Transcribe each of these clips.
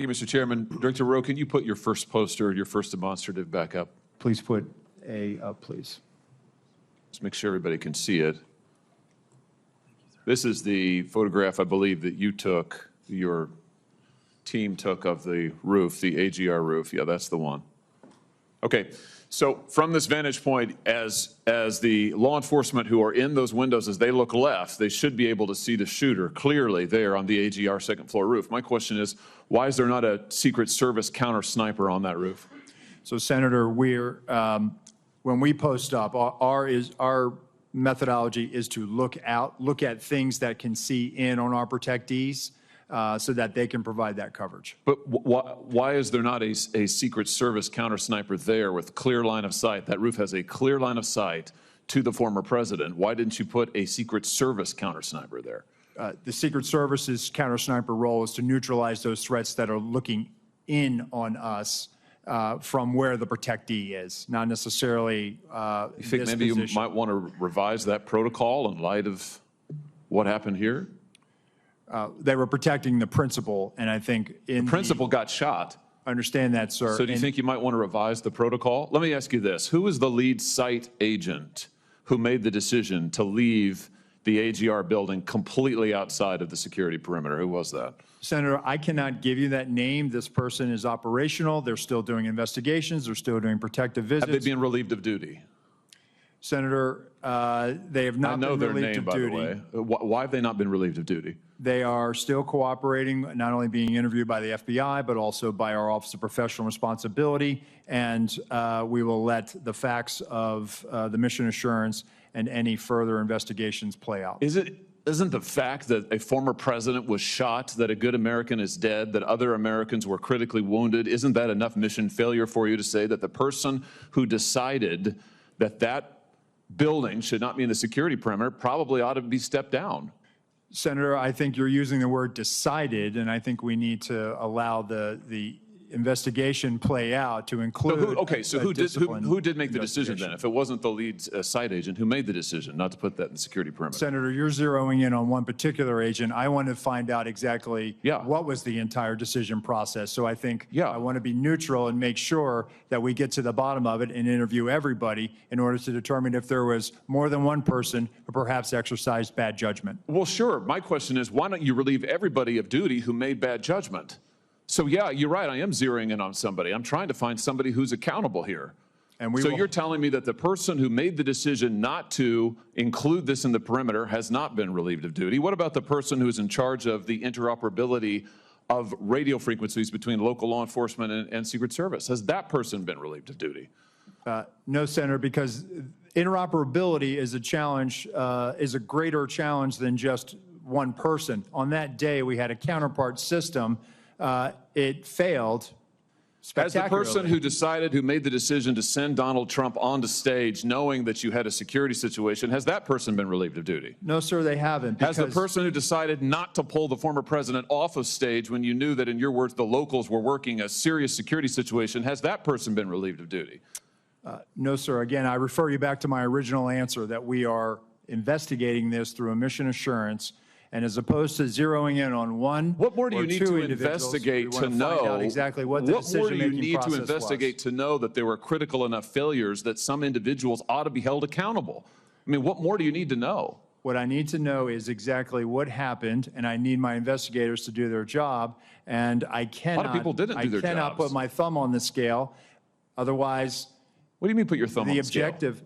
Thank you, Mr. Chairman. Director Rowe, can you put your first poster, your first demonstrative back up? Please put A up, please. Let's make sure everybody can see it. This is the photograph, I believe, that you took, your team took of the roof, the AGR roof. Yeah, that's the one. Okay, so from this vantage point, as the law enforcement who are in those windows, as they look left, they should be able to see the shooter clearly there on the AGR second floor roof. My question is, why is there not a Secret Service counter sniper on that roof? So, Senator, when we post up, our methodology is to look at things that can see in on our protectees so that they can provide that coverage. But why is there not a Secret Service counter sniper there with clear line of sight? That roof has a clear line of sight to the former president. Why didn't you put a Secret Service counter sniper there? The Secret Service's counter sniper role is to neutralize those threats that are looking in on us from where the protectee is, not necessarily You think maybe you might want to revise that protocol in light of what happened here? They were protecting the principal, and I think the principal got shot. Understand that, sir. So do you think you might want to revise the protocol? Let me ask you this. Who was the lead site agent who made the decision to leave the AGR building completely outside of the security perimeter? Who was that? Senator, I cannot give you that name. This person is operational. They're still doing investigations. They're still doing protective visits. Have they been relieved of duty? Senator, they have not been relieved of duty. I know their name, by the way. Why have they not been relieved of duty? They are still cooperating, not only being interviewed by the FBI, but also by our Office of Professional Responsibility. And we will let the facts of the mission assurance and any further investigations play out. Isn't the fact that a former president was shot, that a good American is dead, that other Americans were critically wounded, isn't that enough mission failure for you to say that the person who decided that that building should not be in the security perimeter probably ought to be stepped down? Senator, I think you're using the word decided, and I think we need to allow the investigation play out to include. Who did make the decision then? If it wasn't the lead site agent, who made the decision not to put that in the security perimeter? Senator, you're zeroing in on one particular agent. I want to find out exactly what was the entire decision process. So I think I want to be neutral and make sure that we get to the bottom of it and interview everybody in order to determine if there was more than one person who perhaps exercised bad judgment. Well, sure. My question is, why don't you relieve everybody of duty who made bad judgment? So yeah, you're right, I am zeroing in on somebody. I'm trying to find somebody who's accountable here. And you're telling me that the person who made the decision not to include this in the perimeter has not been relieved of duty. What about the person who's in charge of the interoperability of radio frequencies between local law enforcement and Secret Service? Has that person been relieved of duty? No, Senator, because interoperability is a challenge, is a greater challenge than just one person. On that day, we had a counterpart system. It failed spectacularly. As the person who made the decision to send Donald Trump onto stage knowing that you had a security situation, has that person been relieved of duty? No, sir, they haven't. Has the person who decided not to pull the former president off of stage when you knew that, in your words, the locals were working a serious security situation, has that person been relieved of duty? No, sir. Again, I refer you back to my original answer that we are investigating this through a mission assurance. And as opposed to zeroing in on one, what more do you need to investigate to know exactly what the decision-making process was? What more do you need to investigate to know that there were critical enough failures that some individuals ought to be held accountable? I mean, what more do you need to know? What I need to know is exactly what happened, and I need my investigators to do their job. And I cannot. A lot of people didn't do their jobs. I cannot put my thumb on the scale. Otherwise, what do you mean put your thumb on the scale?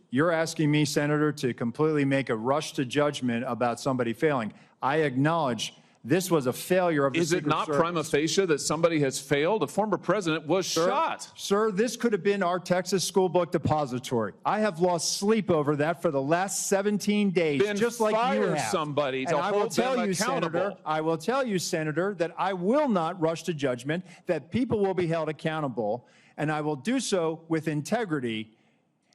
You're asking me, Senator, to completely make a rush to judgment about somebody failing. I acknowledge this was a failure of the Secret Service. Is it not prima facie that somebody has failed? A former president was shot. Sir, this could have been our Texas school book depository. I have lost sleep over that for the last 17 days, just like you have. Fire somebody to hold them accountable. I will tell you, Senator, that I will not rush to judgment, that people will be held accountable, and I will do so with integrity.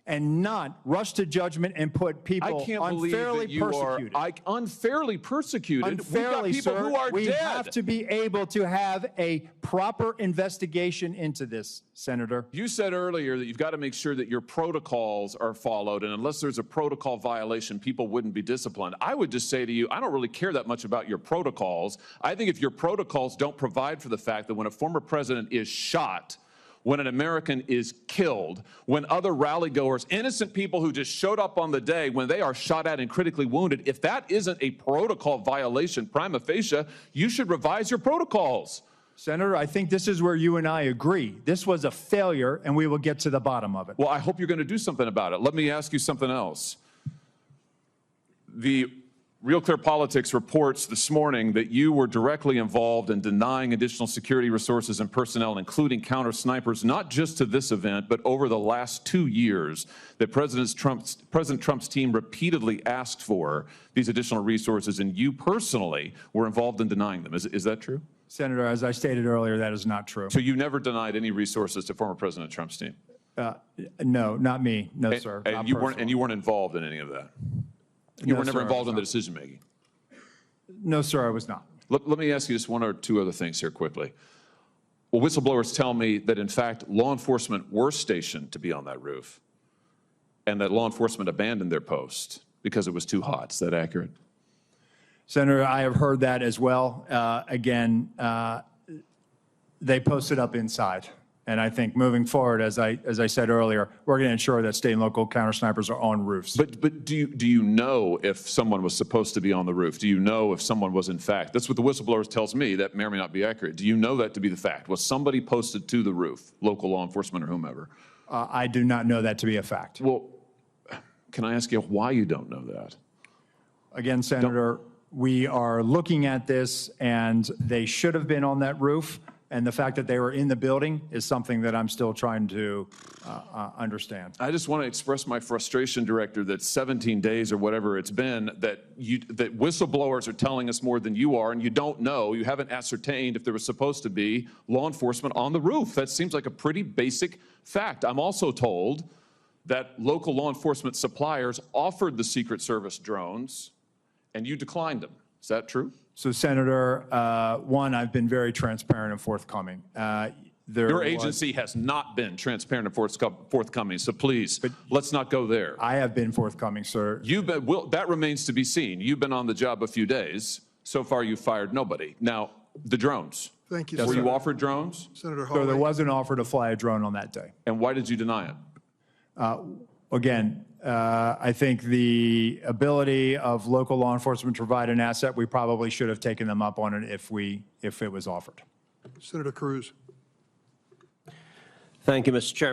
and not rush to judgment and put people I can't believe unfairly that you persecuted. are unfairly persecuted. Unfairly, We've got people sir, who are we dead. have to be able to have a proper investigation into this, Senator. You said earlier that you've got to make sure that your protocols are followed, and unless there's a protocol violation, people wouldn't be disciplined. I would just say to you, I don't really care that much about your protocols. I think if your protocols don't provide for the fact that when a former president is shot, when an American is killed, when other rally-goers, innocent people who just showed up on the day, when they are shot at and critically wounded, if that isn't a protocol violation prima facie, you should revise your protocols. Senator, I think this is where you and I agree. This was a failure, and we will get to the bottom of it. Well, I hope you're going to do something about it. Let me ask you something else. The Real Clear Politics reports this morning that you were directly involved in denying additional security resources and personnel, including counter snipers, not just to this event, but over the last 2 years, that President Trump's team repeatedly asked for these additional resources, and you personally were involved in denying them. Is that true? Senator, as I stated earlier, that is not true. So you never denied any resources to former President Trump's team? No, not me. No, sir. And you weren't involved in any of that? You were never involved in the decision-making? No, sir, I was not. Let me ask you just one or two other things here quickly. Well, whistleblowers tell me that, in fact, law enforcement were stationed to be on that roof and that law enforcement abandoned their post because it was too hot. Is that accurate? Senator, I have heard that as well. Again, they posted up inside. And I think moving forward, as I said earlier, we're going to ensure that state and local counter snipers are on roofs. But do you know if someone was supposed to be on the roof? Do you know if someone was in fact? That's what the whistleblowers tells me. That may or may not be accurate. Do you know that to be the fact? Was somebody posted to the roof, local law enforcement or whomever? I do not know that to be a fact. Well, can I ask you why you don't know that? Again, Senator, we are looking at this, and they should have been on that roof. And the fact that they were in the building is something that I'm still trying to understand. I just want to express my frustration, Director, that 17 days or whatever it's been, that whistleblowers are telling us more than you are, and you don't know, you haven't ascertained if there was supposed to be law enforcement on the roof. That seems like a pretty basic fact. I'm also told that local law enforcement suppliers offered the Secret Service drones, and you declined them. Is that true? So, Senator, one, I've been very transparent and forthcoming. Your agency has not been transparent and forthcoming, so please, let's not go there. I have been forthcoming, sir. That remains to be seen. You've been on the job a few days. So far, you've fired nobody. Now, the drones. Thank you, Were sir. you offered drones? Senator Hawley. So there was an offer to fly a drone on that day. And why did you deny it? Again, I think the ability of local law enforcement to provide an asset, we probably should have taken them up on it if it was offered. Senator Cruz. Thank you, Mr. Chairman.